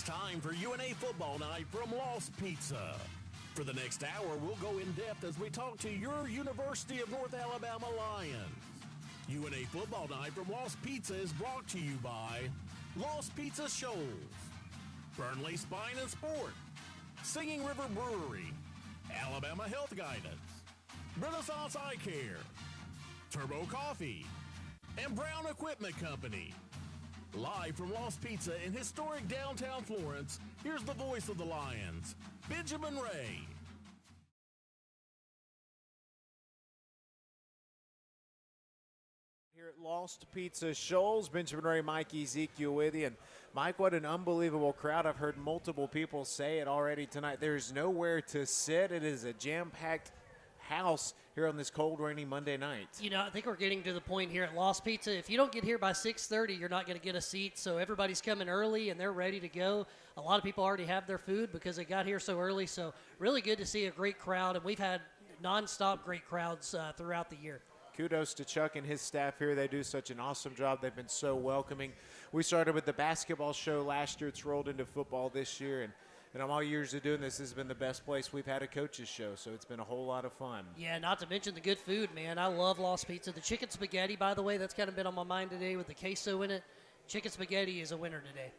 time for UNA Football Night from Lost Pizza. For the next hour, we'll go in depth as we talk to your University of North Alabama Lions. UNA Football Night from Lost Pizza is brought to you by Lost Pizza Shoals, Burnley Spine and Sport, Singing River Brewery, Alabama Health Guidance, Renaissance Eye Care, Turbo Coffee, and Brown Equipment Company. Live from Lost Pizza in historic downtown Florence, here's the voice of the Lions, Benjamin Ray. Here at Lost Pizza Shoals, Benjamin Ray, Mike Ezekiel with you. And Mike, what an unbelievable crowd. I've heard multiple people say it already tonight. There's nowhere to sit. It is a jam-packed house here on this cold, rainy Monday night. You know, I think we're getting to the point here at Lost Pizza. If you don't get here by 6:30, you're not going to get a seat. So everybody's coming early and they're ready to go. A lot of people already have their food because they got here so early. So really good to see a great crowd. And we've had nonstop great crowds throughout the year. Kudos to Chuck and his staff here. They do such an awesome job. They've been so welcoming. We started with the basketball show last year. It's rolled into football this year. And all years of doing this has been the best place we've had a coaches show, so it's been a whole lot of fun. Yeah, not to mention the good food, man. I love Lost Pizza. The chicken spaghetti, by the way, that's kind of been on my mind today with the queso in it. Chicken spaghetti is a winner today.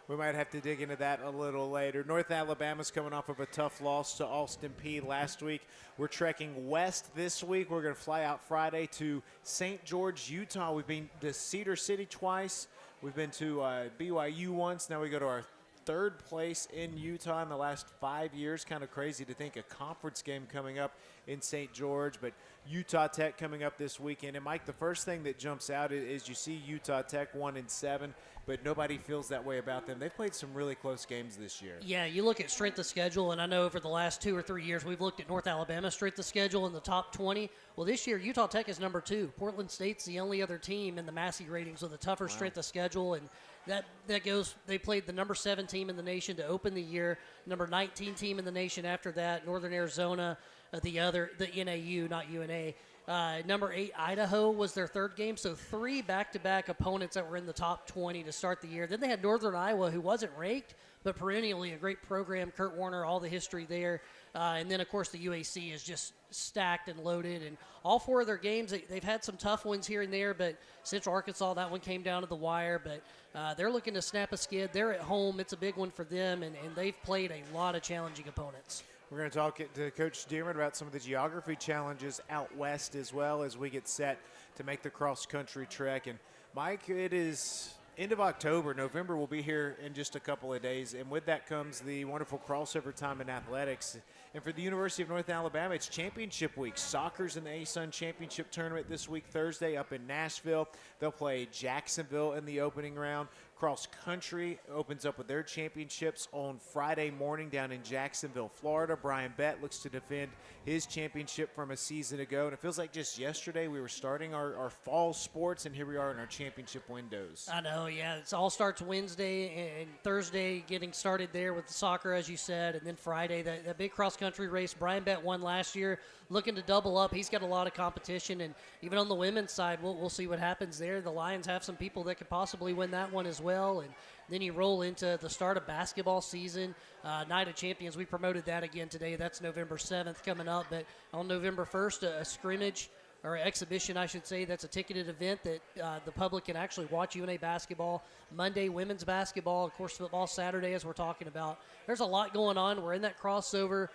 We might have to dig into that a little later. North Alabama's coming off of a tough loss to Austin Peay last week. We're trekking west this week. We're going to fly out Friday to St. George, Utah. We've been to Cedar City twice. We've been to BYU once. Now we go to our third place in Utah in the last 5 years. Kind of crazy to think a conference game coming up in St. George, but Utah Tech coming up this weekend. And Mike, the first thing that jumps out is you see Utah Tech 1-7, but nobody feels that way about them. They've played some really close games this year. Yeah, you look at strength of schedule, and I know over the last 2 or 3 years we've looked at North Alabama's strength of schedule in the top 20. Well, this year Utah Tech is number 2. Portland State's the only other team in the Massey ratings with a tougher strength of schedule, and that goes. They played the number 7 team in the nation to open the year, number 19 team in the nation after that, Northern Arizona, the NAU, not UNA. Number 8, Idaho, was their third game. So 3 back-to-back opponents that were in the top 20 to start the year. Then they had Northern Iowa, who wasn't ranked, but perennially a great program. Kurt Warner, all the history there. And then, of course, the UAC is just stacked and loaded. And all 4 of their games, they've had some tough ones here and there, but Central Arkansas, that one came down to the wire. But they're looking to snap a skid. They're at home. It's a big one for them, and they've played a lot of challenging opponents. We're going to talk to Coach Dearman about some of the geography challenges out west as well as we get set to make the cross-country trek. And, Mike, it is end of October. November will be here in just a couple of days, and with that comes the wonderful crossover time in athletics. And for the University of North Alabama, it's championship week. Soccer's in the ASUN Championship Tournament this week, Thursday, up in Nashville. They'll play Jacksonville in the opening round. Cross country opens up with their championships on Friday morning down in Jacksonville, Florida. Brian Bett looks to defend his championship from a season ago. And it feels like just yesterday we were starting our fall sports, and here we are in our championship windows. I know, yeah. It all starts Wednesday and Thursday getting started there with the soccer, as you said. And then Friday, that big cross-country race. Brian Bett won last year, looking to double up. He's got a lot of competition. And even on the women's side, we'll see what happens there. The Lions have some people that could possibly win that one as well. And then you roll into the start of basketball season. Night of Champions, we promoted that again today. That's November 7th coming up. But on November 1st, a scrimmage or exhibition, I should say, that's a ticketed event that the public can actually watch UNA basketball. Monday, women's basketball, of course, football Saturday, as we're talking about. There's a lot going on. We're in that crossover.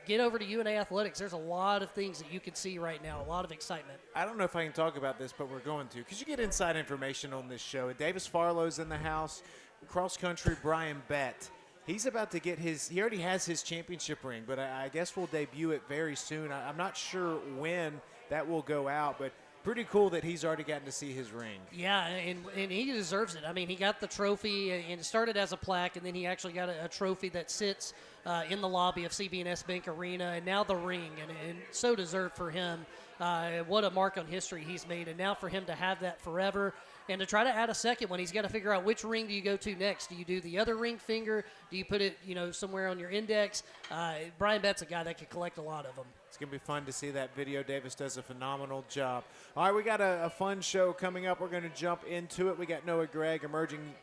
Get over to UNA Athletics. There's a lot of things that you can see right now, a lot of excitement. I don't know if I can talk about this, but we're going to, because you get inside information on this show. Davis Farlow's in the house, cross-country Brian Bett. He's about to get he already has his championship ring, but I guess we'll debut it very soon. I'm not sure when that will go out, but pretty cool that he's already gotten to see his ring. Yeah, and he deserves it. I mean, he got the trophy, and it started as a plaque, and then he actually got a trophy that sits in the lobby of CB&S Bank Arena, and now the ring, and so deserved for him. What a mark on history he's made, and now for him to have that forever, and to try to add a second one, he's got to figure out which ring do you go to next. Do you do the other ring finger? Do you put it, somewhere on your index? Brian Bett's a guy that can collect a lot of them. It's going to be fun to see that video. Davis does a phenomenal job. All right, we got a fun show coming up. We're going to jump into it. We got Noah Gregg, emerging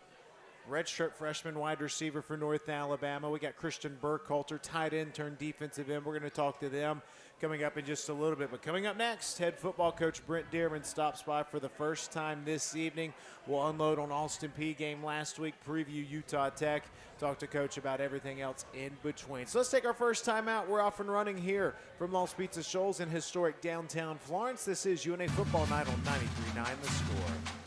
redshirt freshman wide receiver for North Alabama. We got Christian Burkhalter, tight end turned defensive end. We're going to talk to them coming up in just a little bit. But coming up next, head football coach Brent Dearman stops by for the first time this evening. We'll unload on Austin Peay game last week, preview Utah Tech, talk to Coach about everything else in between. So let's take our first time out. We're off and running here from Lost Pizza Shoals in historic downtown Florence. This is UNA Football Night on 93.9 The Score.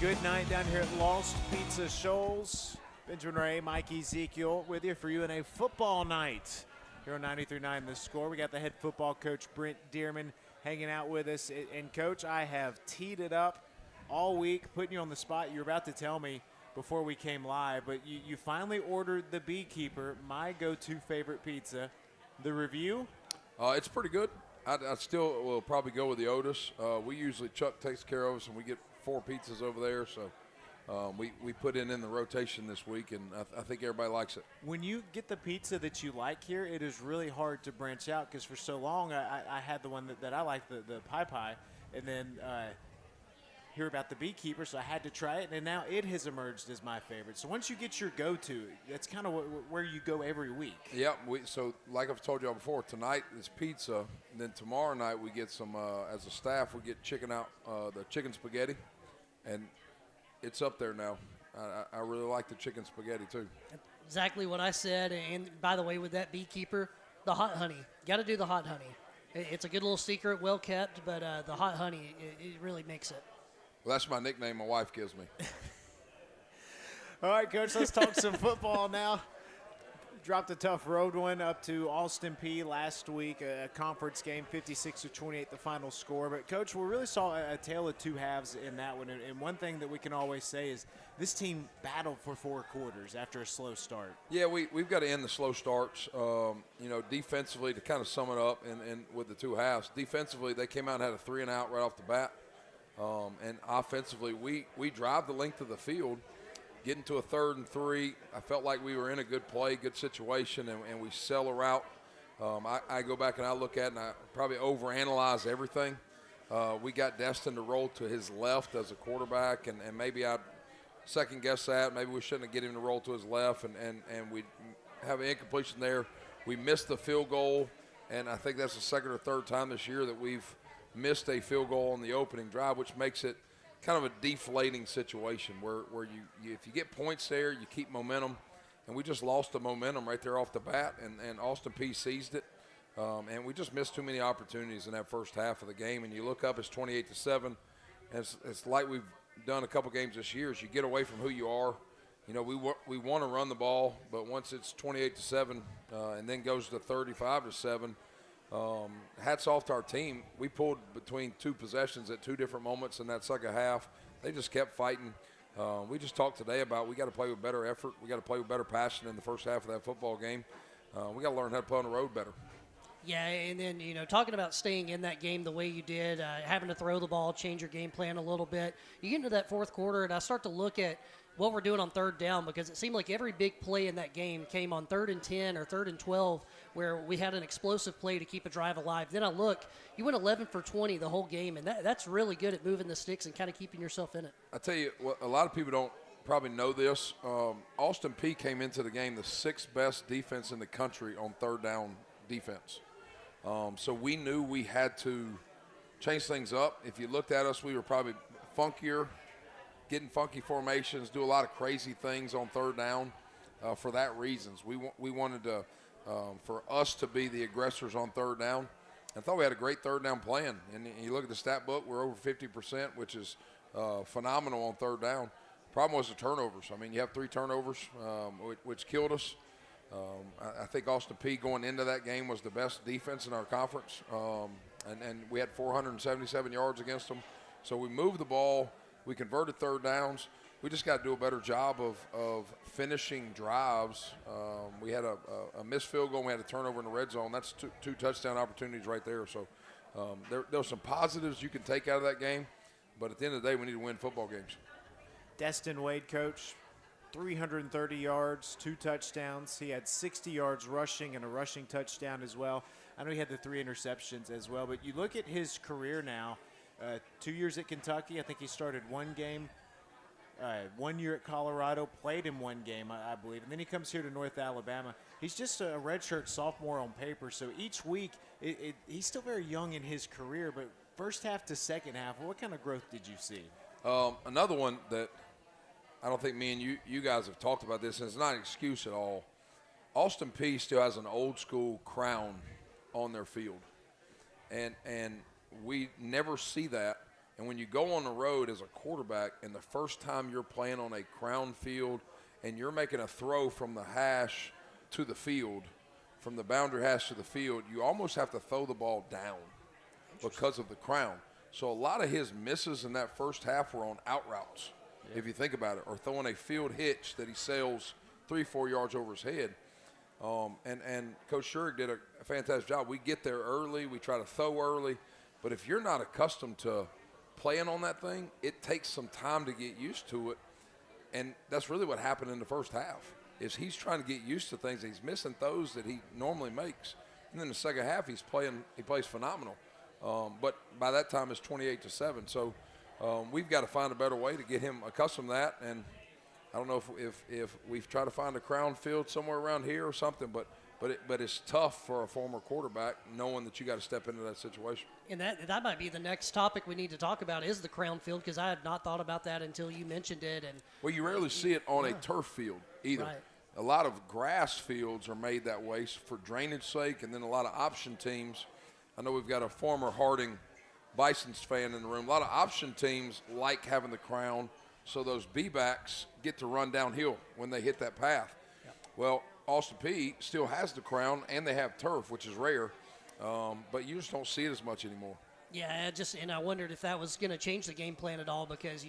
Good night down here at Lost Pizza Shoals. Benjamin Ray, Mike Ezekiel with you for UNA Football Night here on 93.9 The Score. We got the head football coach, Brent Dearman, hanging out with us. And, Coach, I have teed it up all week, putting you on the spot. You were about to tell me before we came live, but you finally ordered the Beekeeper, my go-to favorite pizza. The review? It's pretty good. I still will probably go with the Otis. We usually, Chuck takes care of us, and we get 4 pizzas over there, so we put it in the rotation this week, and I think everybody likes it. When you get the pizza that you like here, it is really hard to branch out because for so long I had the one that I like, the pie, and then hear about the Beekeeper, so I had to try it, and now it has emerged as my favorite. So once you get your go-to, that's kind of where you go every week. Yeah, so like I've told y'all before, tonight is pizza, and then tomorrow night we get some, as a staff, we get the chicken spaghetti, and it's up there now. I really like the chicken spaghetti too. Exactly what I said, and by the way, with that Beekeeper, the hot honey, got to do the hot honey. It's a good little secret, well kept, but the hot honey, it really makes it. Well, that's my nickname my wife gives me. All right, Coach, let's talk some football now. Dropped a tough road one up to Austin Peay last week, a conference game, 56-28 the final score. But, Coach, we really saw a tale of two halves in that one. And one thing that we can always say is this team battled for 4 quarters after a slow start. Yeah, we've got to end the slow starts. Defensively, to kind of sum it up and with the two halves, defensively they came out and had a 3-and-out right off the bat. And offensively, we drive the length of the field. Getting to a 3rd and 3, I felt like we were in a good play, good situation, and we sell a route. I go back and I look at it, and I probably overanalyze everything. We got Destin to roll to his left as a quarterback, and maybe I'd second-guess that. Maybe we shouldn't have get him to roll to his left, and we have an incompletion there. We missed the field goal, and I think that's the 2nd or 3rd time this year that we've missed a field goal on the opening drive, which makes it kind of a deflating situation where you if you get points there, you keep momentum. And we just lost the momentum right there off the bat, and Austin Peay seized it. And we just missed too many opportunities in that first half of the game. And you look up, it's 28-7. And it's like we've done a couple games this year is you get away from who you are. You know, we want to run the ball, but once it's 28-7 and then goes to 35-7, hats off to our team. We pulled between 2 possessions at 2 different moments in that second half. They just kept fighting. We just talked today about we got to play with better effort. We got to play with better passion in the first half of that football game. We got to learn how to play on the road better. Yeah, and then, talking about staying in that game the way you did, having to throw the ball, change your game plan a little bit. You get into that 4th quarter, and I start to look at what we're doing on 3rd down because it seemed like every big play in that game came on 3rd and 10 or 3rd and 12 where we had an explosive play to keep a drive alive. Then I look, you went 11 for 20 the whole game, and that's really good at moving the sticks and kind of keeping yourself in it. I tell you, what, a lot of people don't probably know this. Austin Peay came into the game the 6th best defense in the country on 3rd down defense. So we knew we had to change things up. If you looked at us, we were probably funkier, getting funky formations, do a lot of crazy things on 3rd down for that reasons. We wanted to for us to be the aggressors on 3rd down. I thought we had a great 3rd down plan. And you look at the stat book, we're over 50%, which is phenomenal on 3rd down. Problem was the turnovers. I mean, you have 3 turnovers, which killed us. I think Austin Peay going into that game was the best defense in our conference, and we had 477 yards against them. So we moved the ball. We converted 3rd downs. We just got to do a better job of finishing drives. We had a missed field goal. And we had a turnover in the red zone. That's two touchdown opportunities right there. So there were some positives you can take out of that game. But at the end of the day, we need to win football games. Destin Wade, Coach, 330 yards, 2 touchdowns. He had 60 yards rushing and a rushing touchdown as well. I know he had the 3 interceptions as well. But you look at his career now, 2 years at Kentucky. I think he started 1 game. 1 year at Colorado, played in 1 game, I believe. And then he comes here to North Alabama. He's just a redshirt sophomore on paper. So each week, he's still very young in his career. But first half to second half, what kind of growth did you see? Another one that I don't think me and you guys have talked about this, and it's not an excuse at all. Austin Peay still has an old school crown on their field. And we never see that. And when you go on the road as a quarterback and the first time you're playing on a crown field and you're making a throw from the hash to the field, from the boundary hash to the field, you almost have to throw the ball down because of the crown. So a lot of his misses in that first half were on out routes, if you think about it, or throwing a field hitch that he sails 3-4 yards over his head. And Coach Schurig did a fantastic job. We get there early. We try to throw early. But if you're not accustomed to playing on that thing, it takes some time to get used to it. And that's really what happened in the first half, is he's trying to get used to things. He's missing throws that he normally makes. And then the second half, he plays phenomenal. But by that time, it's 28-7. So we've got to find a better way to get him accustomed to that. And I don't know if we've tried to find a crown field somewhere around here or something, but it's tough for a former quarterback knowing that you got to step into that situation. And that might be the next topic we need to talk about is the crown field, because I had not thought about that until you mentioned it. And well, you rarely see it on a turf field either. Right. A lot of grass fields are made that way for drainage sake, and then a lot of option teams. I know we've got a former Harding Bison's fan in the room. A lot of option teams like having the crown so those B-backs get to run downhill when they hit that path. Yep. Well, Austin Peay still has the crown, and they have turf, which is rare, but you just don't see it as much anymore. Yeah, and I wondered if that was going to change the game plan at all because,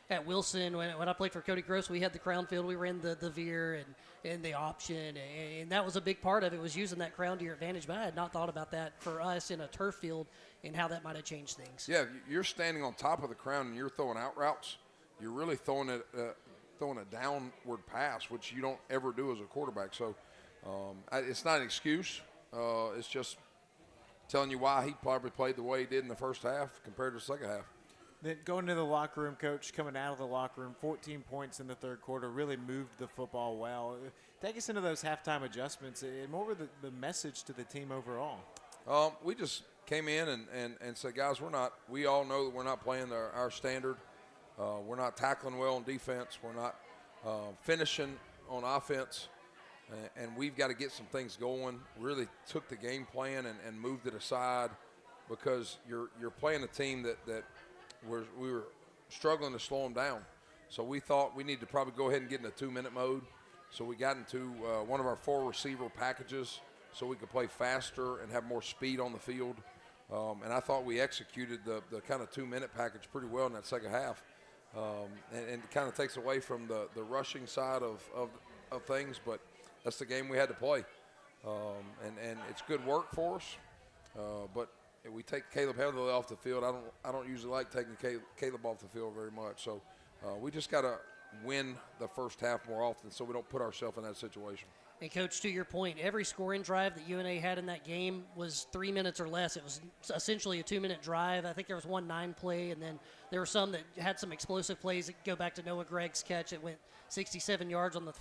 at Wilson, when I played for Cody Gross, we had the crown field. We ran the veer and the option, and that was a big part of it, was using that crown to your advantage. But I had not thought about that for us in a turf field and how that might have changed things. Yeah, you're standing on top of the crown and you're throwing out routes. You're really throwing a downward pass, which you don't ever do as a quarterback. So it's not an excuse. It's just telling you why he probably played the way he did in the first half compared to the second half. Then going to the locker room, Coach, coming out of the locker room, 14 points in the third quarter, really moved the football well. Take us into those halftime adjustments and more of the message to the team overall. We just came in and said, guys, we all know that we're not playing our standard. We're not tackling well on defense. We're not finishing on offense. And we've got to get some things going. Really took the game plan and moved it aside because you're playing a team that we were struggling to slow them down. So we thought we need to probably go ahead and get in a 2-minute mode. So we got into one of our 4 receiver packages so we could play faster and have more speed on the field. And I thought we executed the kind of 2-minute package pretty well in that second half. And it kind of takes away from the rushing side of things, but that's the game we had to play. And it's good work for us, but we take Caleb Heatherly off the field. I don't usually like taking Caleb off the field very much. So we just got to win the first half more often so we don't put ourselves in that situation. And, Coach, to your point, every scoring drive that UNA had in that game was 3 minutes or less. It was essentially a 2-minute drive. I think there was one 9-play, and then there were some that had some explosive plays that go back to Noah Gregg's catch. It went 67 yards on the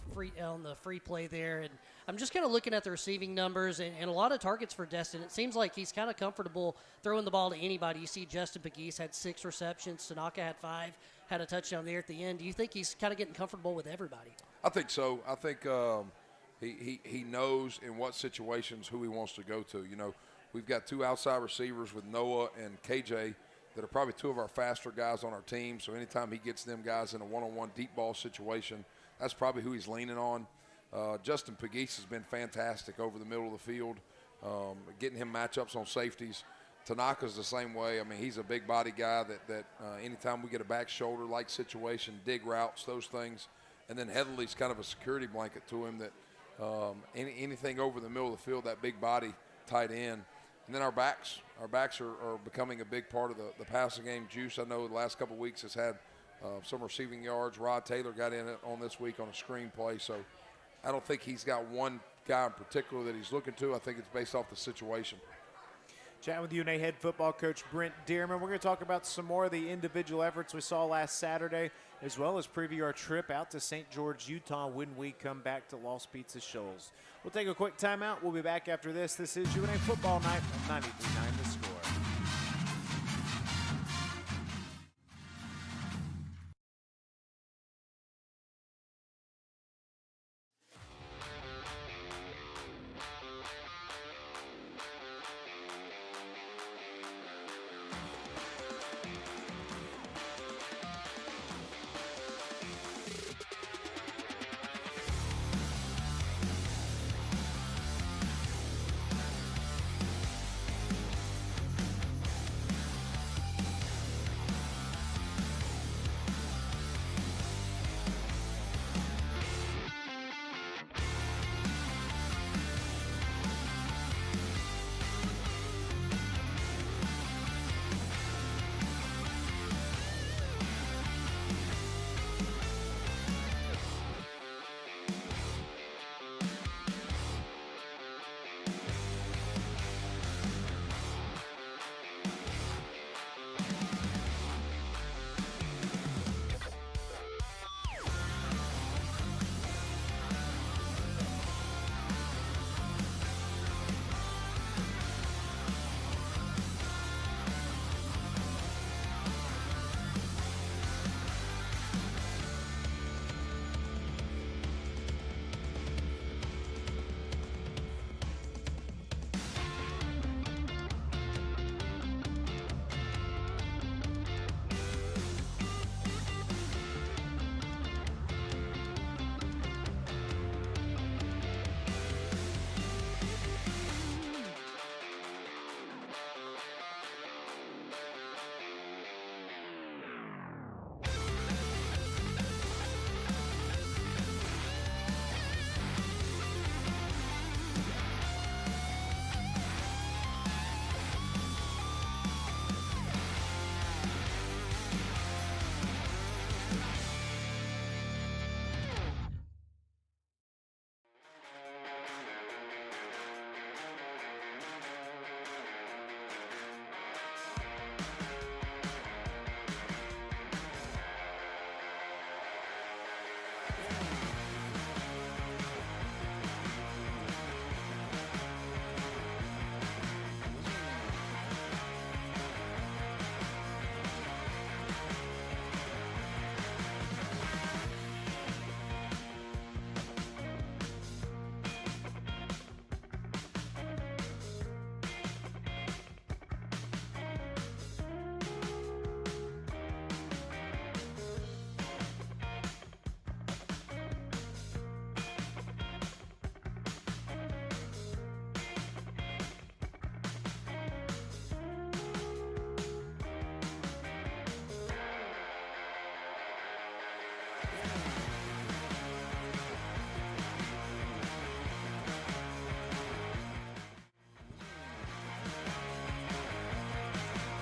free play there. And I'm just kind of looking at the receiving numbers and a lot of targets for Destin. It seems like he's kind of comfortable throwing the ball to anybody. You see Justin Pegues had 6 receptions. Tanaka had 5, had a touchdown there at the end. Do you think he's kind of getting comfortable with everybody? I think so. I think he knows in what situations who he wants to go to. We've got 2 outside receivers with Noah and KJ that are probably 2 of our faster guys on our team. So anytime he gets them guys in a one-on-one deep ball situation, that's probably who he's leaning on. Justin Pegues has been fantastic over the middle of the field, getting him matchups on safeties. Tanaka's the same way. I mean, he's a big body guy that anytime we get a back shoulder-like situation, dig routes, those things. And then Heatherly's kind of a security blanket to him that anything over the middle of the field, that big body tight end. And then our backs are becoming a big part of the passing game. Juice, I know the last couple of weeks has had some receiving yards. Rod Taylor got in it on this week on a screen play. So I don't think he's got one guy in particular that he's looking to. I think it's based off the situation. Chatting with UNA head football coach Brent Dearman. We're going to talk about some more of the individual efforts we saw last Saturday, as well as preview our trip out to St. George, Utah when we come back to Lost Pizza Shoals. We'll take a quick timeout. We'll be back after this. This is UNA Football Night on 93.9 The Score.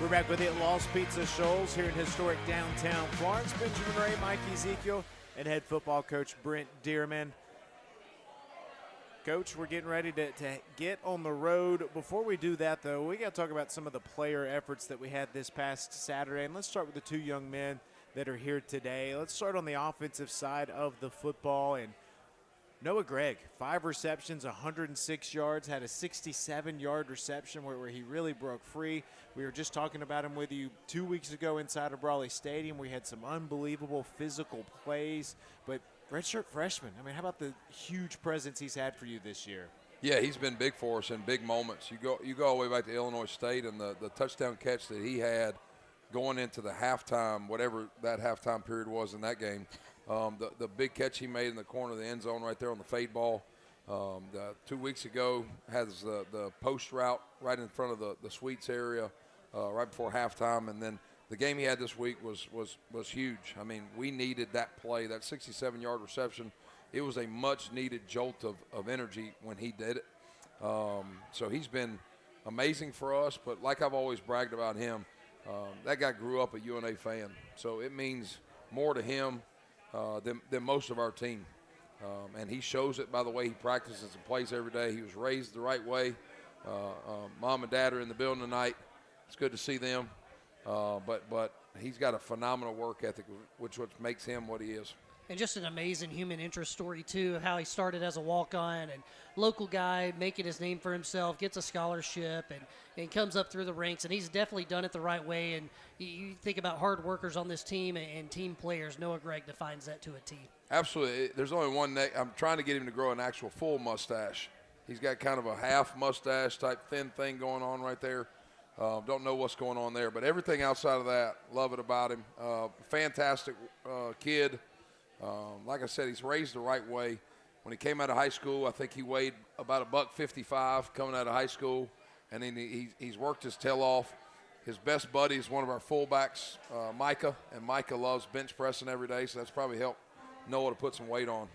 We're back with it, Lost Pizza Shoals here in historic downtown Florence. Benjamin Ray, Mike Ezekiel, and head football coach Brent Dearman. Coach, we're getting ready to get on the road. Before we do that, though, we got to talk about some of the player efforts that we had this past Saturday. And let's start with the two young men that are here today. Let's start on the offensive side of the football. And Noah Gregg, 5 receptions, 106 yards, had a 67-yard reception where he really broke free. We were just talking about him with you 2 weeks ago inside of Brawley Stadium. We had some unbelievable physical plays, but redshirt freshman, I mean, how about the huge presence he's had for you this year? Yeah, he's been big for us in big moments. You go all the way back to Illinois State, and the touchdown catch that he had going into the halftime, whatever that halftime period was in that game, the big catch he made in the corner of the end zone right there on the fade ball. 2 weeks ago has the post route right in front of the suites area right before halftime, and then the game he had this week was huge. I mean, we needed that play, that 67-yard reception. It was a much-needed jolt of energy when he did it. So he's been amazing for us, but like I've always bragged about him, that guy grew up a UNA fan. So it means more to him than most of our team. And he shows it by the way he practices and plays every day. He was raised the right way. Mom and Dad are in the building tonight. It's good to see them. But he's got a phenomenal work ethic, which makes him what he is. And just an amazing human interest story, too, of how he started as a walk-on and local guy, making his name for himself, gets a scholarship, and comes up through the ranks. And he's definitely done it the right way. And you think about hard workers on this team and team players. Noah Gregg defines that to a T. Absolutely. There's only one neck. I'm trying to get him to grow an actual full mustache. He's got kind of a half mustache type thin thing going on right there. Don't know what's going on there, but everything outside of that, love it about him. Fantastic kid. Like I said, he's raised the right way. When he came out of high school, I think he weighed about $155 coming out of high school, and then he's worked his tail off. His best buddy is one of our fullbacks, Micah, and Micah loves bench pressing every day, so that's probably helped Noah to put some weight on.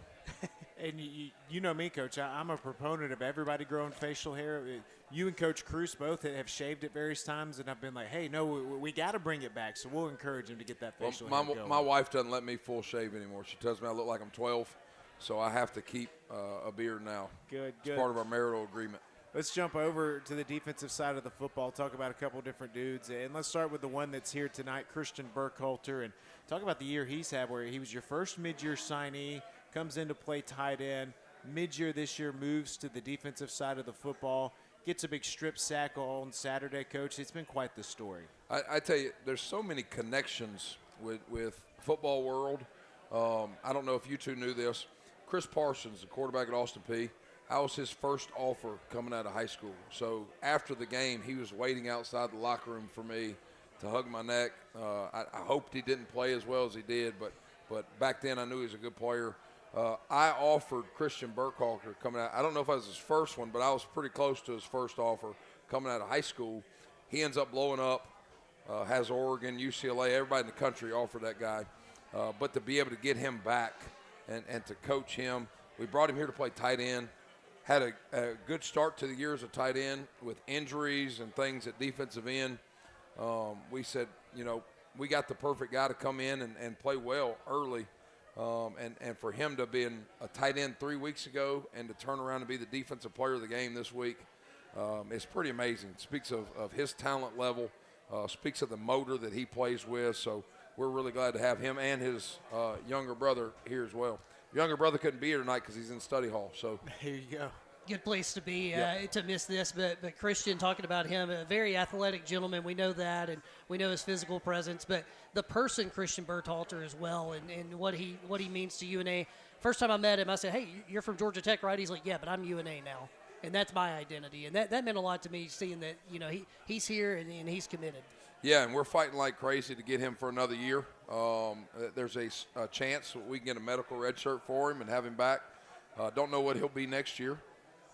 And you know me, Coach. I'm a proponent of everybody growing facial hair. You and Coach Cruz both have shaved at various times, and I've been like, hey, no, we got to bring it back. So we'll encourage him to get that facial hair going. My wife doesn't let me full shave anymore. She tells me I look like I'm 12, so I have to keep a beard now. Good. It's part of our marital agreement. Let's jump over to the defensive side of the football, talk about a couple different dudes. And let's start with the one that's here tonight, Christian Burkhalter, and talk about the year he's had where he was your first mid-year signee, comes in to play tight end. Mid-year this year moves to the defensive side of the football, gets a big strip sack on Saturday, Coach. It's been quite the story. I tell you, there's so many connections with football world. I don't know if you two knew this. Chris Parsons, the quarterback at Austin Peay, I was his first offer coming out of high school. So after the game, he was waiting outside the locker room for me to hug my neck. I hoped he didn't play as well as he did, but back then I knew he was a good player. I offered Christian Burkhalter coming out. I don't know if I was his first one, but I was pretty close to his first offer coming out of high school. He ends up blowing up, has Oregon, UCLA, everybody in the country offered that guy. But to be able to get him back and to coach him, we brought him here to play tight end. Had a good start to the year as a tight end with injuries and things at defensive end. We said, we got the perfect guy to come in and play well early. And for him to be a tight end 3 weeks ago and to turn around and be the defensive player of the game this week, it's pretty amazing. It speaks of his talent level, speaks of the motor that he plays with. So we're really glad to have him and his younger brother here as well. Younger brother couldn't be here tonight because he's in study hall. So here you go. Good place to be to miss this, but Christian, talking about him, a very athletic gentleman. We know that, and we know his physical presence, but the person Christian Burkhalter as well, and what he means to UNA. First time I met him, I said, "Hey, you're from Georgia Tech, right?" He's like, "Yeah, but I'm UNA now, and that's my identity," and that meant a lot to me, seeing that he's here and he's committed. Yeah, and we're fighting like crazy to get him for another year. There's a chance we can get a medical red shirt for him and have him back. Don't know what he'll be next year,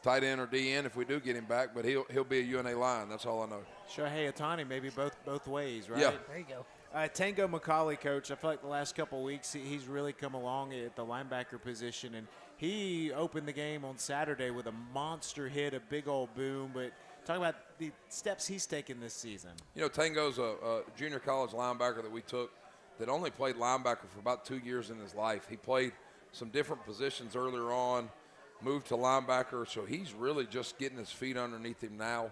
tight end or DN if we do get him back, but he'll be a UNA Lion. That's all I know. Shohei Ohtani, maybe both ways, right? Yeah. There you go. Tango McCauley, Coach, I feel like the last couple of weeks he's really come along at the linebacker position, and he opened the game on Saturday with a monster hit, a big old boom, but Talk about the steps he's taken this season. You know, Tango's a junior college linebacker that we took that only played linebacker for about 2 years in his life. He played some different positions earlier on, moved to linebacker, so he's really just getting his feet underneath him now.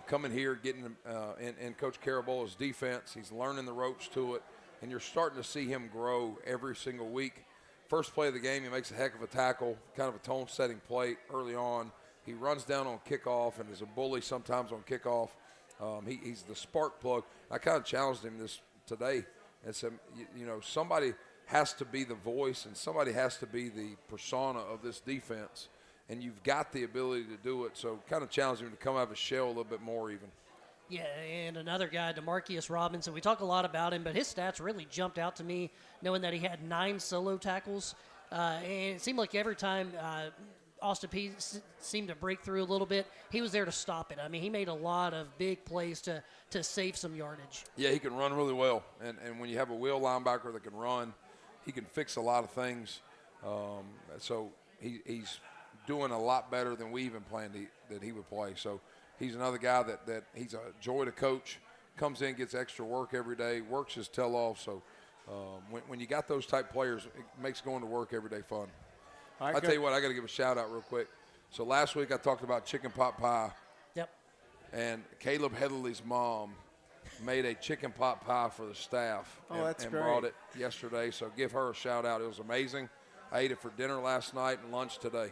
Coming here, getting in Coach Carabola's defense, he's learning the ropes to it, and you're starting to see him grow every single week. First play of the game, he makes a heck of a tackle, kind of a tone-setting play early on. He runs down on kickoff and is a bully sometimes on kickoff. He's the spark plug. I kind of challenged him today and said, you know, somebody has to be the voice and somebody has to be the persona of this defense, and you've got the ability to do it. So kind of challenged him to come out of his shell a little bit more even. Yeah, and another guy, DeMarcus Robinson, we talk a lot about him, but his stats really jumped out to me, knowing that he had 9 solo tackles. And it seemed like every time Austin Peay seemed to break through a little bit, he was there to stop it. I mean, he made a lot of big plays to save some yardage. Yeah, he can run really well. And when you have a wheel linebacker that can run, he can fix a lot of things. So he's doing a lot better than we even planned that he would play. So he's another guy that he's a joy to coach, comes in, gets extra work every day, works his tail off. So when you got those type players, it makes going to work every day fun. Right, I'll tell you what, I got to give a shout-out real quick. So last week I talked about chicken pot pie. Yep. And Caleb Headley's mom made a chicken pot pie for the staff. Oh, that's and great. brought it yesterday. So give her a shout-out. It was amazing. I ate it for dinner last night and lunch today.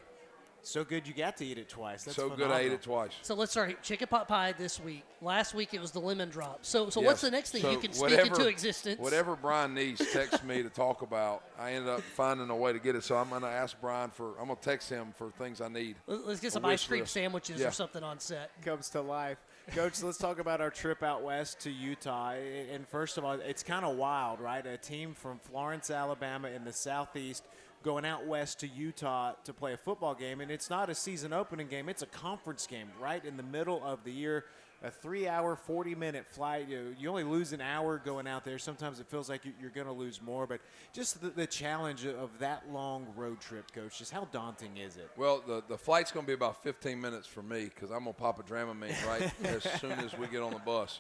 So good you got to eat it twice. That's so phenomenal. good I ate it twice. So let's start. Chicken pot pie this week. Last week it was the lemon drop. So Yes. what's the next thing So you can speak into existence? Whatever Brian needs texts me to talk about, I ended up finding a way to get it. So I'm going to ask Brian I'm going to text him for things I need. Let's get some wish ice cream list. sandwiches Yeah. or something on set. Comes to life. Coach, let's talk about our trip out west to Utah. And first of all, it's kind of wild, right? A team from Florence, Alabama in the southeast going out west to Utah to play a football game. And it's not a season opening game. It's a conference game right in the middle of the year. A 3-hour, 40-minute flight. You only lose an hour going out there. Sometimes it feels like you're going to lose more. But just the challenge of that long road trip, Coach, just how daunting is it? Well, the flight's going to be about 15 minutes for me because I'm going to pop a Dramamine right as soon as we get on the bus.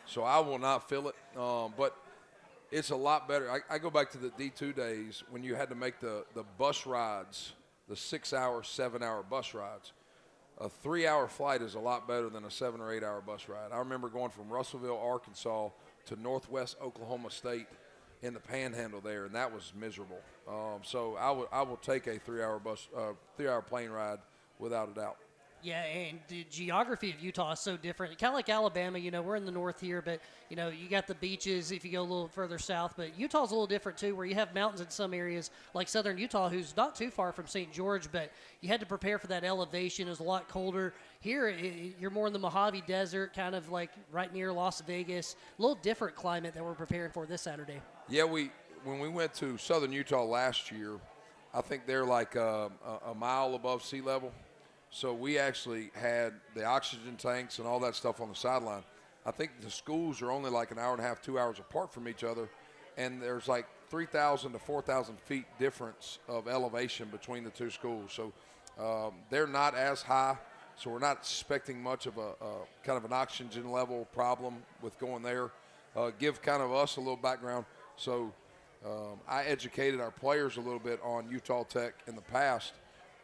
So I will not feel it. But it's a lot better. I go back to the D2 days when you had to make the bus rides, the 6-hour, 7-hour bus rides. A 3-hour flight is a lot better than a 7 or 8 hour bus ride. I remember going from Russellville, Arkansas to Northwest Oklahoma State in the panhandle there, and that was miserable. So I will take a 3-hour plane ride without a doubt. Yeah, and the geography of Utah is so different. Kind of like Alabama, we're in the north here, but, you got the beaches if you go a little further south. But Utah's a little different, too, where you have mountains in some areas, like southern Utah, who's not too far from St. George, but you had to prepare for that elevation. It was a lot colder. Here, you're more in the Mojave Desert, kind of like right near Las Vegas. A little different climate that we're preparing for this Saturday. Yeah, when we went to southern Utah last year, I think they're like a mile above sea level. So we actually had the oxygen tanks and all that stuff on the sideline. I think the schools are only like an hour and a half, 2 hours apart from each other, and there's like 3,000 to 4,000 feet difference of elevation between the two schools. So they're not as high, so we're not expecting much of a kind of an oxygen level problem with going there. Give kind of us a little background. So I educated our players a little bit on Utah Tech in the past.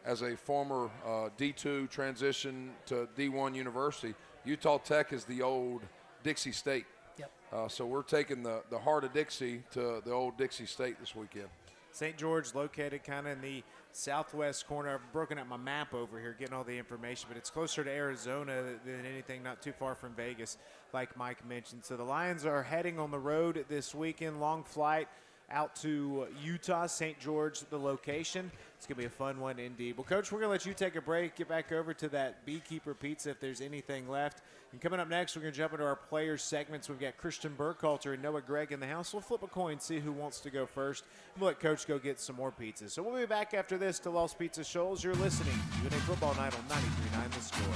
As a former D2 transition to D1 university, Utah Tech is the old Dixie State. Yep. So we're taking the heart of Dixie to the old Dixie State this weekend. St. George located kind of in the southwest corner. I've broken out my map over here, getting all the information, but it's closer to Arizona than anything, not too far from Vegas, like Mike mentioned. So the Lions are heading on the road this weekend, long flight out to Utah, St. George, the location. It's going to be a fun one indeed. Well, Coach, we're going to let you take a break, get back over to that Beekeeper Pizza if there's anything left. And coming up next, we're going to jump into our players segments. We've got Christian Burkhalter and Noah Gregg in the house. We'll flip a coin, see who wants to go first. We'll let Coach go get some more pizzas. So we'll be back after this to Lost Pizza Shoals. You're listening to UNA Football Night on 93.9 The Score.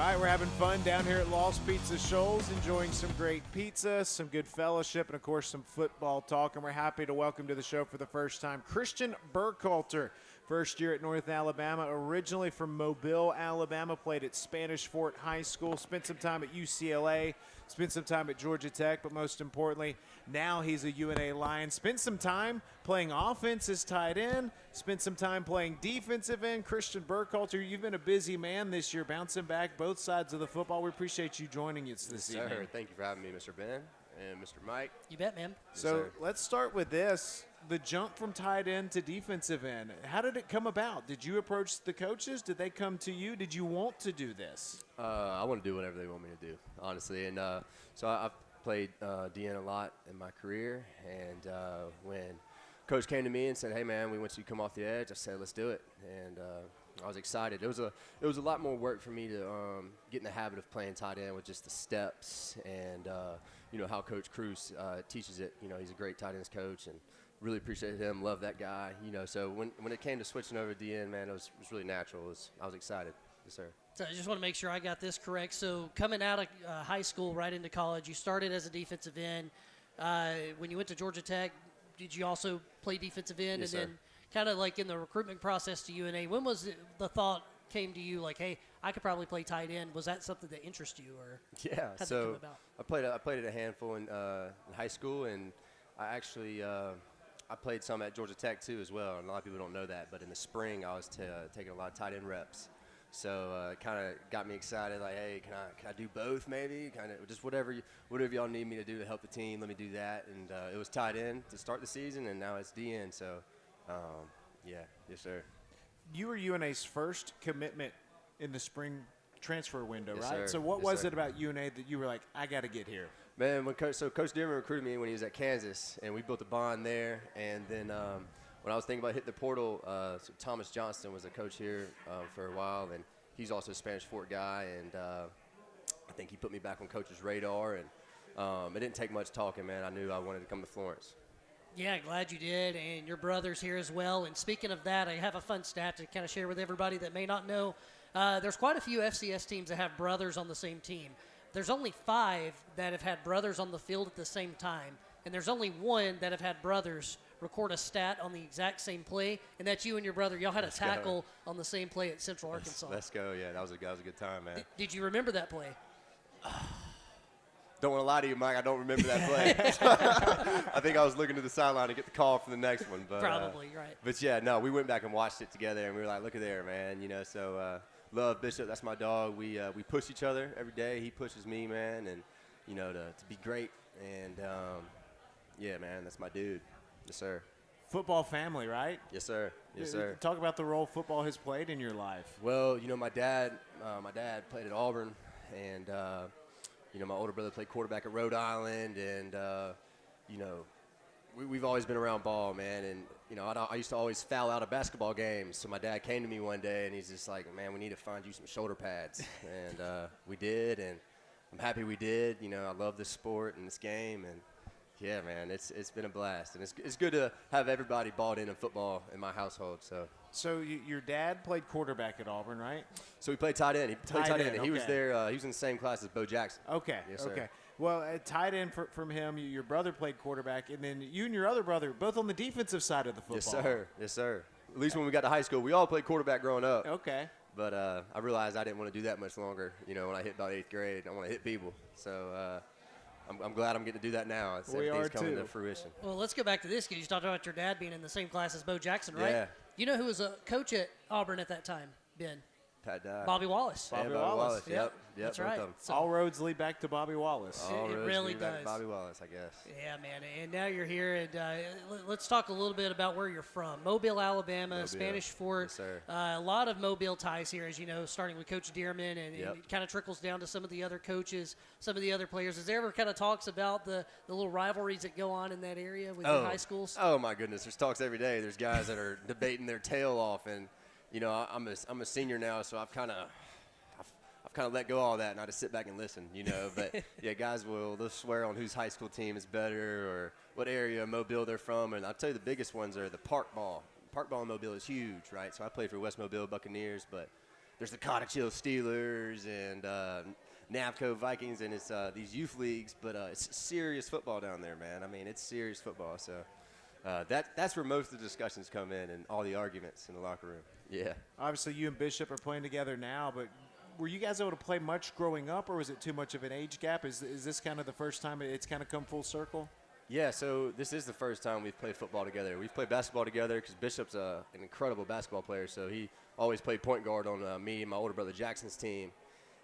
right, we're having fun down here at Lost Pizza Shoals, enjoying some great pizza, some good fellowship, and, of course, some football talk. And we're happy to welcome to the show for the first time Christian Burkhalter, first year at North Alabama, originally from Mobile, Alabama, played at Spanish Fort High School, spent some time at UCLA, spent some time at Georgia Tech, but most importantly, now he's a UNA Lion. Spent some time playing offense as tight end, spent some time playing defensive end. Christian Burkhalter, you've been a busy man this year, bouncing back both sides of the football. We appreciate you joining us this evening. Sir, thank you for having me, Mr. Ben and Mr. Mike. You bet, man. So let's start with this. The jump from tight end to defensive end. How did it come about? Did you approach the coaches? Did they come to you? Did you want to do this? I want to do whatever they want me to do, honestly. And so I've played DN a lot in my career. And when Coach came to me and said, "Hey, man, we want you to come off the edge," I said, "Let's do it." And I was excited. It was a lot more work for me to get in the habit of playing tight end with just the steps and how Coach Cruz teaches it. He's a great tight ends coach and really appreciate him. Love that guy. So when it came to switching over to DN, man, it was really natural. I was excited. Yes, sir. So I just want to make sure I got this correct. So coming out of high school right into college, you started as a defensive end. When you went to Georgia Tech, did you also play defensive end? Yes, and then kind of like in the recruitment process to UNA, when was the thought came to you like, hey, I could probably play tight end? Was that something that interested you? Or Yeah, how'd so that come about? I played it a handful in high school, and I actually I played some at Georgia Tech too as well, and a lot of people don't know that, but in the spring I was taking a lot of tight end reps. So it kind of got me excited, like, hey, can I do both maybe? Kind of just whatever y'all need me to do to help the team, let me do that. And it was tight end to start the season, and now it's DN. So, yes, sir. You were UNA's first commitment in the spring transfer window, Yes, right? sir. So what Yes, was sir. it about UNA that you were like, I got to get here? Man, Coach Dearman recruited me when he was at Kansas, and we built a bond there. And then when I was thinking about hitting the portal, so Thomas Johnston was a coach here for a while, and he's also a Spanish Fort guy. And I think he put me back on Coach's radar. And it didn't take much talking, man. I knew I wanted to come to Florence. Yeah, glad you did, and your brother's here as well. And speaking of that, I have a fun stat to kind of share with everybody that may not know. There's quite a few FCS teams that have brothers on the same team. There's only 5 that have had brothers on the field at the same time, and there's only 1 that have had brothers record a stat on the exact same play, and that's you and your brother. Y'all had a tackle on the same play at Central Arkansas. Let's go. Yeah, that was a good time, man. Did you remember that play? Don't want to lie to you, Mike. I don't remember that play. I think I was looking to the sideline to get the call for the next one. But, Probably, right. But, yeah, no, we went back and watched it together, and we were like, look at there, man. So love Bishop. That's my dog. We push each other every day. He pushes me, man, and, to be great. And, yeah, man, that's my dude. Yes, sir. Football family, right? Yes, sir. Yes, sir. Talk about the role football has played in your life. Well, my dad played at Auburn, and my older brother played quarterback at Rhode Island, and we've always been around ball, man. And I used to always foul out of basketball games. So my dad came to me one day, and he's just like, "Man, we need to find you some shoulder pads." And we did, and I'm happy we did. I love this sport and this game, and yeah, man, it's been a blast, and it's good to have everybody bought in football in my household. So your dad played quarterback at Auburn, right? So he played tight end. He played tight end. And he was okay. there. He was in the same class as Bo Jackson. Okay. Yes, sir. Okay. Well, tight end from him, your brother played quarterback, and then you and your other brother both on the defensive side of the football. Yes, sir. Yes, sir. At least when we got to high school, we all played quarterback growing up. Okay. But I realized I didn't want to do that much longer. When I hit about 8th grade, I want to hit people. So I'm glad I'm getting to do that now. Everything's coming to fruition. Well, let's go back to this because you talked about your dad being in the same class as Bo Jackson, right? Yeah. You know who was a coach at Auburn at that time, Ben? Pat Dye. Bobby Wallace. Yeah, Bobby Bobby Wallace. Wallace. Yep. That's both right. of them. So- All roads lead back to Bobby Wallace. All it roads really lead back to does. Bobby Wallace, I guess. Yeah, man. And now you're here, and let's talk a little bit about where you're from. Mobile, Alabama, Mobile. Spanish Fort. Yes, sir. A lot of Mobile ties here, as you know, starting with Coach Dearman, and Yep. it kind of trickles down to some of the other coaches, some of the other players. Is there ever kind of talks about the little rivalries that go on in that area with your high schools? Oh, my goodness. There's talks every day. There's guys that are debating their tail off, and, I'm a senior now, so I've kind of let go of all that, and I just sit back and listen, But, yeah, guys they'll swear on whose high school team is better or what area of Mobile they're from. And I'll tell you the biggest ones are the park ball. Park ball in Mobile is huge, right? So I played for West Mobile Buccaneers, but there's the Cottage Hill Steelers and Navco Vikings, and it's these youth leagues, but it's serious football down there, man. I mean, it's serious football. So that's where most of the discussions come in and all the arguments in the locker room. Yeah. Obviously, you and Bishop are playing together now, but were you guys able to play much growing up, or was it too much of an age gap? Is this kind of the first time it's kind of come full circle? Yeah, so this is the first time we've played football together. We've played basketball together because Bishop's an incredible basketball player, so he always played point guard on me and my older brother Jackson's team.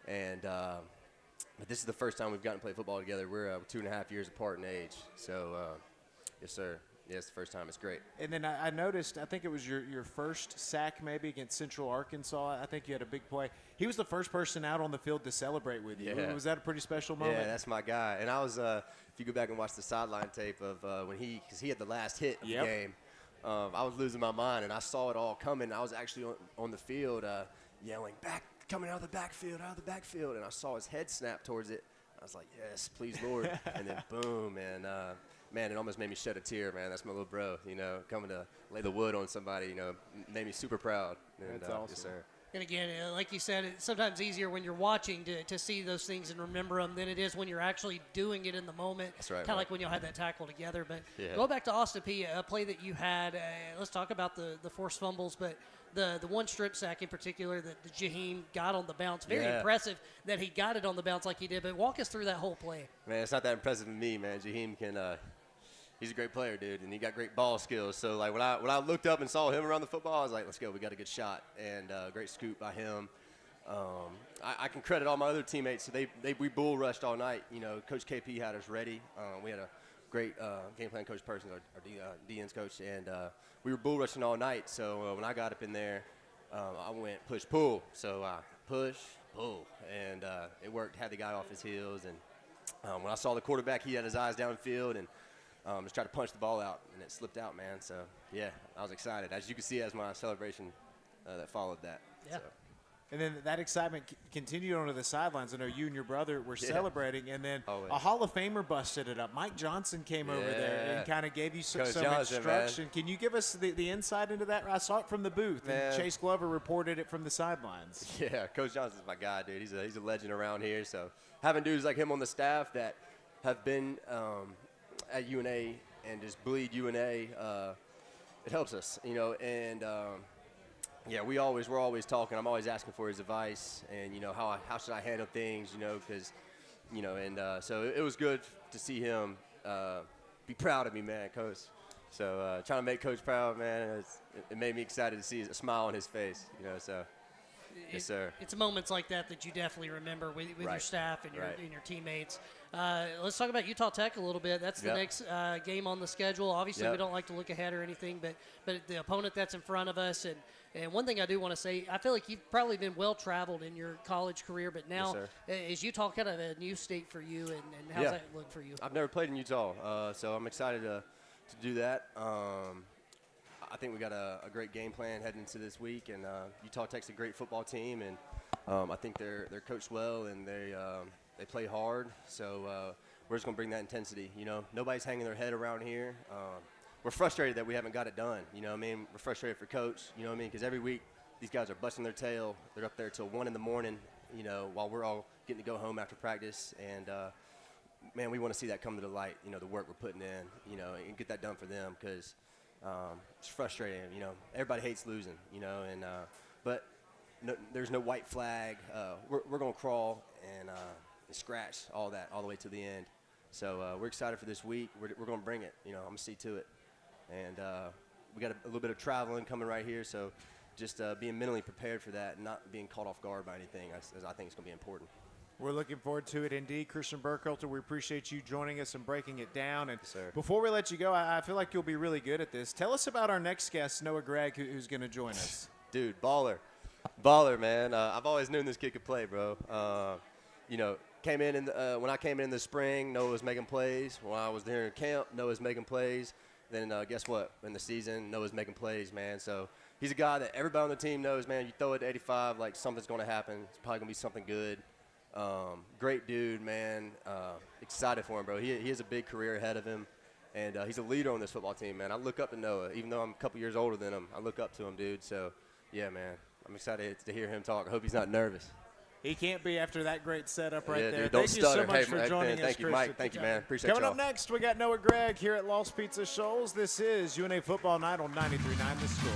And but this is the first time we've gotten to play football together. We're 2.5 years apart in age. So, yes, sir. Yeah, it's the first time. It's great. And then I noticed, I think it was your first sack maybe against Central Arkansas. I think you had a big play. He was the first person out on the field to celebrate with you. Yeah. Was that a pretty special moment? Yeah, that's my guy. And I was, if you go back and watch the sideline tape of when because he had the last hit of the game, I was losing my mind, and I saw it all coming. I was actually on the field yelling, coming out of the backfield, and I saw his head snap towards it. I was like, yes, please, Lord. And then boom, and man, it almost made me shed a tear, man. That's my little bro, coming to lay the wood on somebody, made me super proud. And, That's awesome. Yes, sir. And again, like you said, it's sometimes easier when you're watching to see those things and remember them than it is when you're actually doing it in the moment. That's right. Kind of like when you'll have that tackle together. But Yeah. go back to Austin P, a play that you had. Let's talk about the forced fumbles, but the one strip sack in particular that Jaheim got on the bounce. Very impressive that he got it on the bounce like he did. But walk us through that whole play. Man, it's not that impressive to me, man. Jaheim can he's a great player, dude, and he got great ball skills. So, like, when I looked up and saw him around the football, I was like, let's go. We got a good shot. And great scoop by him. I can credit all my other teammates. So we bull rushed all night. Coach KP had us ready. We had a great game plan coach Parsons, our DN's coach, and we were bull rushing all night. So when I got up in there, I went push pull. So push pull, and it worked. Had the guy off his heels, and when I saw the quarterback, he had his eyes downfield and just tried to punch the ball out, and it slipped out, man. So yeah, I was excited, as you can see, as my celebration that followed that. Yeah. So. And then that excitement continued onto the sidelines. I know you and your brother were celebrating, and then Always. a Hall of Famer busted it up. Mike Johnson came over there and kind of gave you some Johnson, instruction. man. Can you give us the insight into that? I saw it from the booth, and Chase Glover reported it from the sidelines. Yeah, Coach Johnson's my guy, dude. He's a legend around here. So having dudes like him on the staff that have been at UNA and just bleed UNA, it helps us, and yeah, we're always talking. I'm always asking for his advice, and how should I handle things, because and so it was good to see him be proud of me, man, Coach. So trying to make Coach proud, man, it made me excited to see a smile on his face, so. Yes, sir. It's moments like that you definitely remember with your staff and your teammates. Let's talk about Utah Tech a little bit. That's the next game on the schedule. Obviously, we don't like to look ahead or anything, but the opponent that's in front of us. And one thing I do want to say, I feel like you've probably been well-traveled in your college career, but now is Utah kind of a new state for you, and how's that look for you? I've never played in Utah, so I'm excited to do that. I think we got a great game plan heading into this week, and Utah Tech's a great football team, and I think they're coached well, and they play hard. So we're just gonna bring that intensity. Nobody's hanging their head around here. We're frustrated that we haven't got it done. We're frustrated for coach. Because every week these guys are busting their tail. They're up there till 1 in the morning. While we're all getting to go home after practice, and man, we want to see that come to the light. The work we're putting in. And get that done for them, because. It's frustrating, everybody hates losing, and but there's no white flag. We're going to crawl and scratch all that all the way to the end. So we're excited for this week. We're going to bring it. I'm going to see to it. And we got a little bit of traveling coming right here, so just being mentally prepared for that and not being caught off guard by anything, I think it's going to be important. We're looking forward to it indeed. Christian Burkhalter, we appreciate you joining us and breaking it down. And sir. Before we let you go, I feel like you'll be really good at this. Tell us about our next guest, Noah Gregg, who's going to join us. Dude, baller, man. I've always known this kid could play, bro. Came in when I came in the spring, Noah was making plays. When I was there in camp, Noah was making plays. Then guess what? In the season, Noah's making plays, man. So he's a guy that everybody on the team knows, man. You throw it to 85, like something's going to happen. It's probably going to be something good. Great dude, man. Excited for him, bro. He has a big career ahead of him, and he's a leader on this football team, man. I look up to Noah. Even though I'm a couple years older than him, I look up to him, dude. So, yeah, man. I'm excited to hear him talk. I hope he's not nervous. He can't be after that great setup right Yeah, there. dude, don't Thank you stutter. so much Hey, for man, joining us, thank you, Christian. Mike. Thank you, man. Appreciate Coming y'all. up next, we got Noah Gregg here at Lost Pizza Shoals. This is UNA Football Night on 93.9 The Score.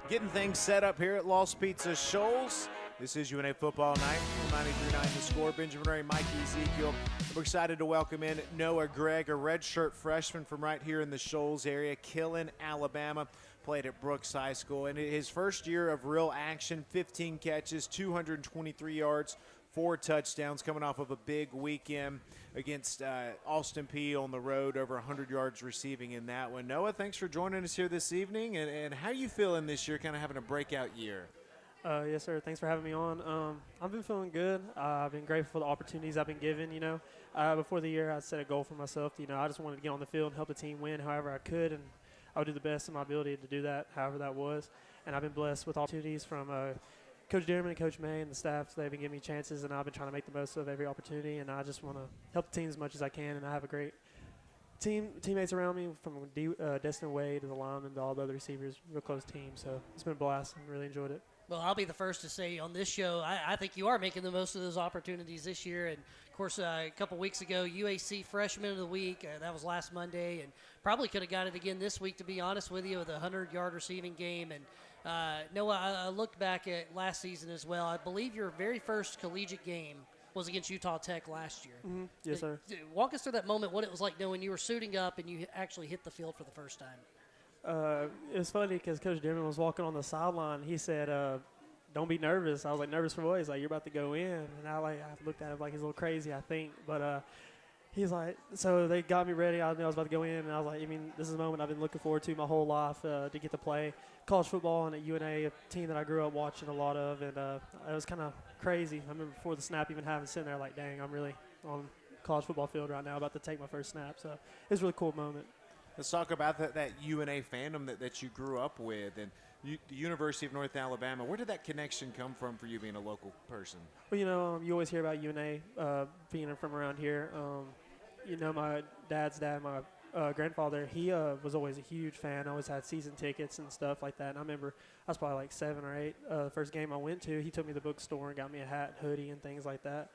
Getting things set up here at Lost Pizza Shoals. This is UNA Football Night on 93.9 The Score. Benjamin Ray, Mikey Ezekiel. We're excited to welcome in Noah Gregg, a redshirt freshman from right here in the Shoals area, Killen, Alabama. Played at Brooks High School. And his first year of real action, 15 catches, 223 yards, 4 touchdowns, coming off of a big weekend against Austin Peay on the road, over 100 yards receiving in that one. Noah, thanks for joining us here this evening. And how you feeling this year, kind of having a breakout year? Yes, sir. Thanks for having me on. I've been feeling good. I've been grateful for the opportunities I've been given. Before the year, I set a goal for myself. I just wanted to get on the field and help the team win however I could, and I would do the best of my ability to do that, however that was. And I've been blessed with opportunities from Coach Dearman and Coach May and the staff. They've been giving me chances, and I've been trying to make the most of every opportunity. And I just want to help the team as much as I can. And I have a great teammates around me, from Destin Wade to the linemen to all the other receivers. Real close team. So it's been a blast and really enjoyed it. Well, I'll be the first to say on this show, I think you are making the most of those opportunities this year. And, of course, a couple weeks ago, UAC Freshman of the Week. That was last Monday. And probably could have got it again this week, to be honest with you, with a 100-yard receiving game. And, Noah, I looked back at last season as well. I believe your very first collegiate game was against Utah Tech last year. Mm-hmm. Yes, sir. Walk us through that moment, what it was like knowing you were suiting up and you actually hit the field for the first time. It was funny because Coach Dearman was walking on the sideline. He said, don't be nervous. I was like, nervous for what? He's like, you're about to go in. And I looked at him like he's a little crazy, I think. But he's like, so they got me ready. I knew I was about to go in. And I was like, I mean, this is a moment I've been looking forward to my whole life to get to play college football and at UNA, a team that I grew up watching a lot of. And it was kind of crazy. I remember before the snap even having sitting there like, dang, I'm really on college football field right now, about to take my first snap. So it was a really cool moment. Let's talk about that UNA fandom that you grew up with, and the University of North Alabama. Where did that connection come from for you being a local person? Well, you always hear about UNA being from around here. My dad's dad, my grandfather, he was always a huge fan, always had season tickets and stuff like that. And I remember I was probably like 7 or 8. The first game I went to, he took me to the bookstore and got me a hat, hoodie, and things like that.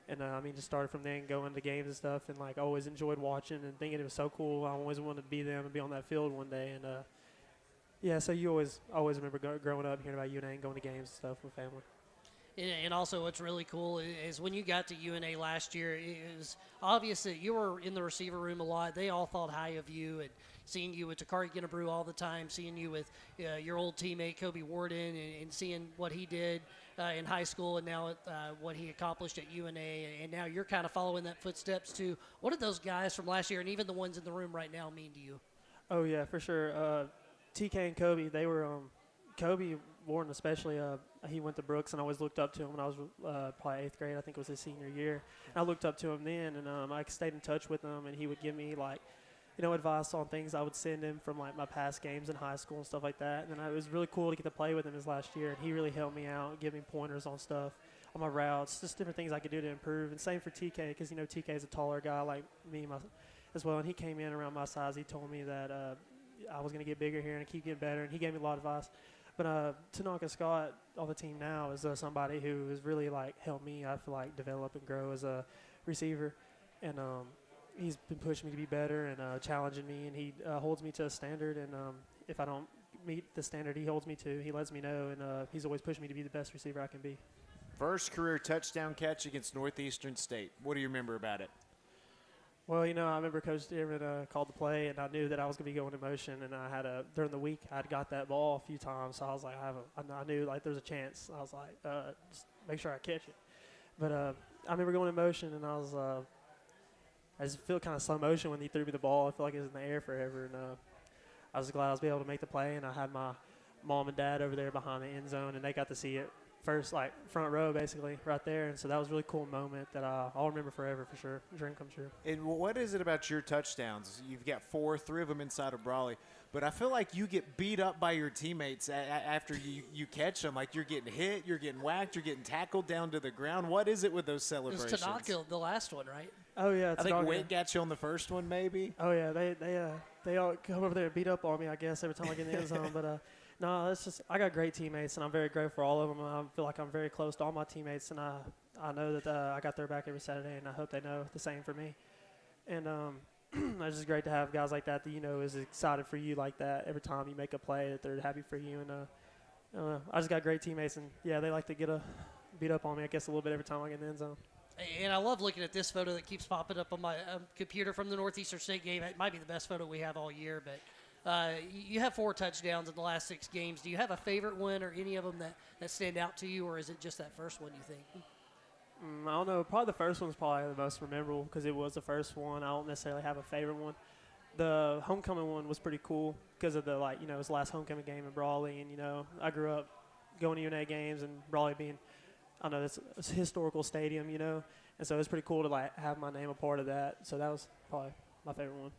And, just started from there and going to games and stuff, and, like, always enjoyed watching and thinking it was so cool. I always wanted to be them and be on that field one day. And, so you always remember growing up, hearing about UNA and going to games and stuff with family. And also what's really cool is when you got to UNA last year, it was obvious that you were in the receiver room a lot. They all thought high of you, and seeing you with Takari Ginabrew all the time, seeing you with your old teammate Kobe Warden, and seeing what he did in high school and now what he accomplished at UNA, and now you're kind of following that footsteps too. What did those guys from last year and even the ones in the room right now mean to you? Oh, yeah, for sure. TK and Kobe, they were Kobe Warden especially, he went to Brooks, and I always looked up to him when I was probably 8th grade. I think it was his senior year. And I looked up to him then, and I stayed in touch with him, and he would give me, like, advice on things I would send him from, like, my past games in high school and stuff like that. And then it was really cool to get to play with him his last year, and he really helped me out, give me pointers on stuff, on my routes, just different things I could do to improve. And same for TK, because, TK is a taller guy like me as well, and he came in around my size. He told me that I was going to get bigger here and keep getting better, and he gave me a lot of advice. But Tanaka Scott on the team now is somebody who has really, like, helped me, I feel like, develop and grow as a receiver. And he's been pushing me to be better and challenging me, and he holds me to a standard. And if I don't meet the standard he holds me to, he lets me know, and he's always pushing me to be the best receiver I can be. First career touchdown catch against Northeastern State. What do you remember about it? Well, I remember Coach Dearman called the play, and I knew that I was going to be going in motion. And I had during the week, I'd got that ball a few times, so I was like, I knew like there's a chance. I was like, just make sure I catch it. But I remember going in motion, and I just feel kind of slow motion when he threw me the ball. I feel like it was in the air forever, and I was glad I was able to make the play. And I had my mom and dad over there behind the end zone, and they got to see it first, like front row, basically, right there. And so that was a really cool moment that I'll remember forever for sure. Dream come true. And what is it about your touchdowns? You've got 3 of them inside of Brawley, but I feel like you get beat up by your teammates after you catch them. Like you're getting hit, you're getting whacked, you're getting tackled down to the ground. What is it with those celebrations? It was Tanaka, the last one, right? Oh yeah, I think Wade got you on the first one, maybe. Oh yeah, they all come over there and beat up on me, I guess, every time I get in the end zone. But no, it's just I got great teammates, and I'm very grateful for all of them. I feel like I'm very close to all my teammates, and I know that I got their back every Saturday, and I hope they know the same for me. And it's just great to have guys like that is excited for you like that every time you make a play, that they're happy for you. And I just got great teammates, and yeah, they like to beat up on me, I guess, a little bit every time I get in the end zone. And I love looking at this photo that keeps popping up on my computer from the Northeastern State game. It might be the best photo we have all year, but you have 4 touchdowns in the last 6 games. Do you have a favorite one or any of them that stand out to you, or is it just that first one, you think? I don't know. Probably the first one's probably the most memorable because it was the first one. I don't necessarily have a favorite one. The homecoming one was pretty cool because of it was the last homecoming game in Brawley, and, I grew up going to UNA games, and Brawley being, I know it's a historical stadium, and so it's pretty cool to have my name a part of that. So that was probably my favorite one.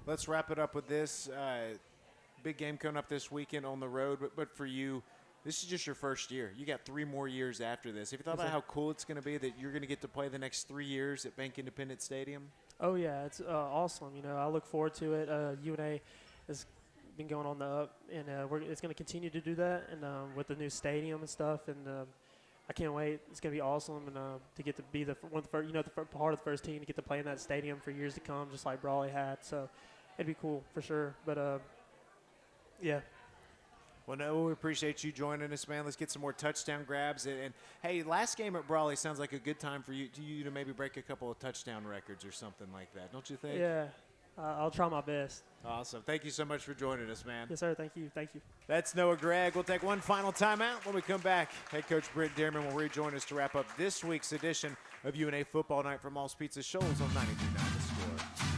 Let's wrap it up with this. Big game coming up this weekend on the road, but for you, this is just your first year. You got 3 more years after this. Have you thought about how cool it's going to be that you're going to get to play the next 3 years at Bank Independent Stadium? Oh, yeah, it's awesome. I look forward to it. UNA has been going on the up, and it's going to continue to do that, and with the new stadium and stuff, and I can't wait. It's going to be awesome, and to get to be the part of the first team to get to play in that stadium for years to come, just like Brawley had. So it'd be cool for sure. But yeah. Well, no, we appreciate you joining us, man. Let's get some more touchdown grabs. And hey, last game at Brawley sounds like a good time for you to maybe break a couple of touchdown records or something like that, don't you think? Yeah. I'll try my best. Awesome. Thank you so much for joining us, man. Yes, sir. Thank you. Thank you. That's Noah Gregg. We'll take one final timeout. When we come back, head coach Brent Dearman will rejoin us to wrap up this week's edition of UNA Football Night from Lost Pizza Shoals on 93.9 The Score.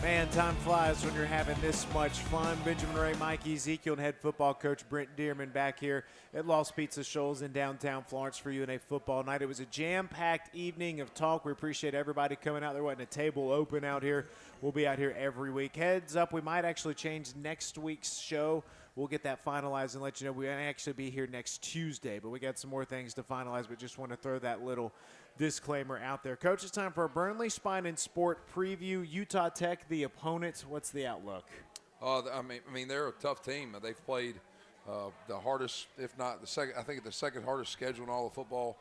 Man, time flies when you're having this much fun. Benjamin Ray, Mike Ezekiel, and head football coach Brent Dearman back here at Lost Pizza Shoals in downtown Florence for UNA Football Night. It was a jam-packed evening of talk. We appreciate everybody coming out. There wasn't a table open out here. We'll be out here every week. Heads up, we might actually change next week's show. We'll get that finalized and let you know we may actually be here next Tuesday, but we got some more things to finalize, but just want to throw that little disclaimer out there. Coach, it's time for a Burnley Spine and Sport preview. Utah Tech, the opponent. What's the outlook? I mean, they're a tough team. They've played the hardest, if not the second, I think the second hardest schedule in all of football.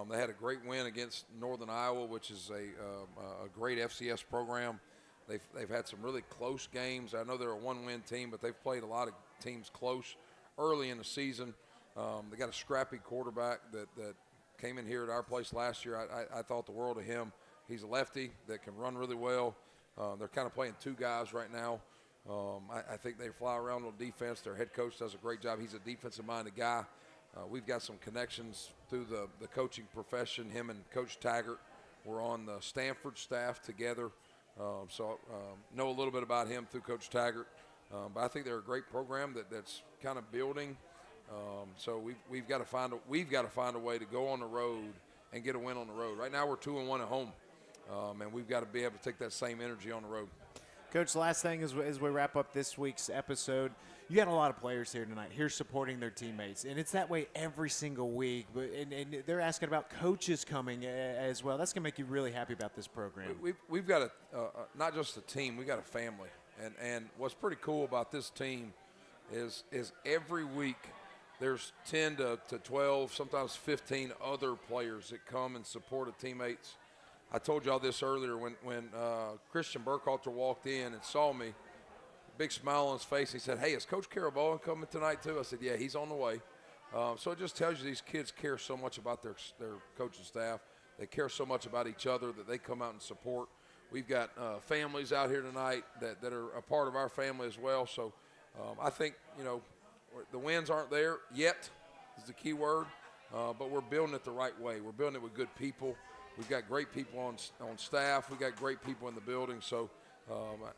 They had a great win against Northern Iowa, which is a great FCS program. They've had some really close games. I know they're a one-win team, but they've played a lot of teams close early in the season. They got a scrappy quarterback that came in here at our place last year. I thought the world of him. He's a lefty that can run really well. They're kind of playing two guys right now. I think they fly around on defense. Their head coach does a great job. He's a defensive-minded guy. We've got some connections through the coaching profession. Him and Coach Taggart were on the Stanford staff together. So know a little bit about him through Coach Taggart. But I think they're a great program that's kind of building. So we've got to find a way to go on the road and get a win on the road. Right now we're 2-1 at home, and we've got to be able to take that same energy on the road. Coach, last thing as we wrap up this week's episode, you got a lot of players here tonight, here supporting their teammates, and it's that way every single week. But and they're asking about coaches coming as well. That's going to make you really happy about this program. We've got not just a team, we got a family. And what's pretty cool about this team is every week there's 10 to 12, sometimes 15 other players that come and support the teammates. I told y'all this earlier when Christian Burkhalter walked in and saw me, big smile on his face. He said, "Hey, is Coach Caraboa coming tonight too?" I said, "Yeah, he's on the way." So it just tells you these kids care so much about their coaching staff. They care so much about each other that they come out and support. We've got families out here tonight that are a part of our family as well. So I think, the wins aren't there yet is the key word, but we're building it the right way. We're building it with good people. We've got great people on staff. We've got great people in the building. So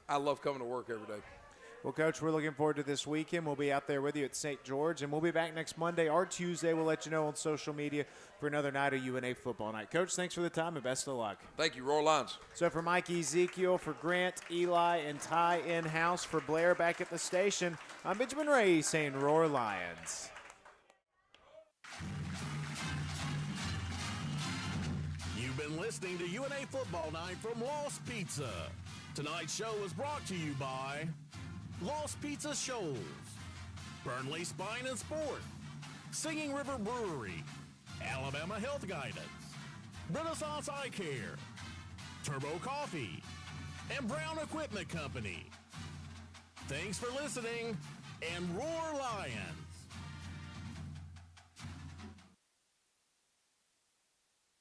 I love coming to work every day. Well, Coach, we're looking forward to this weekend. We'll be out there with you at St. George, and we'll be back next Monday or Tuesday. We'll let you know on social media for another night of UNA football night. Coach, thanks for the time and best of luck. Thank you. Roll Lions. So for Mike Ezekiel, for Grant, Eli, and Ty in-house, for Blair back at the station, I'm Benjamin Ray saying Roar Lions. You've been listening to UNA Football Night from Lost Pizza. Tonight's show is brought to you by Lost Pizza Shoals, Burnley Spine and Sport, Singing River Brewery, Alabama Health Guidance, Renaissance Eye Care, Turbo Coffee, and Brown Equipment Company. Thanks for listening, and Roar Lions!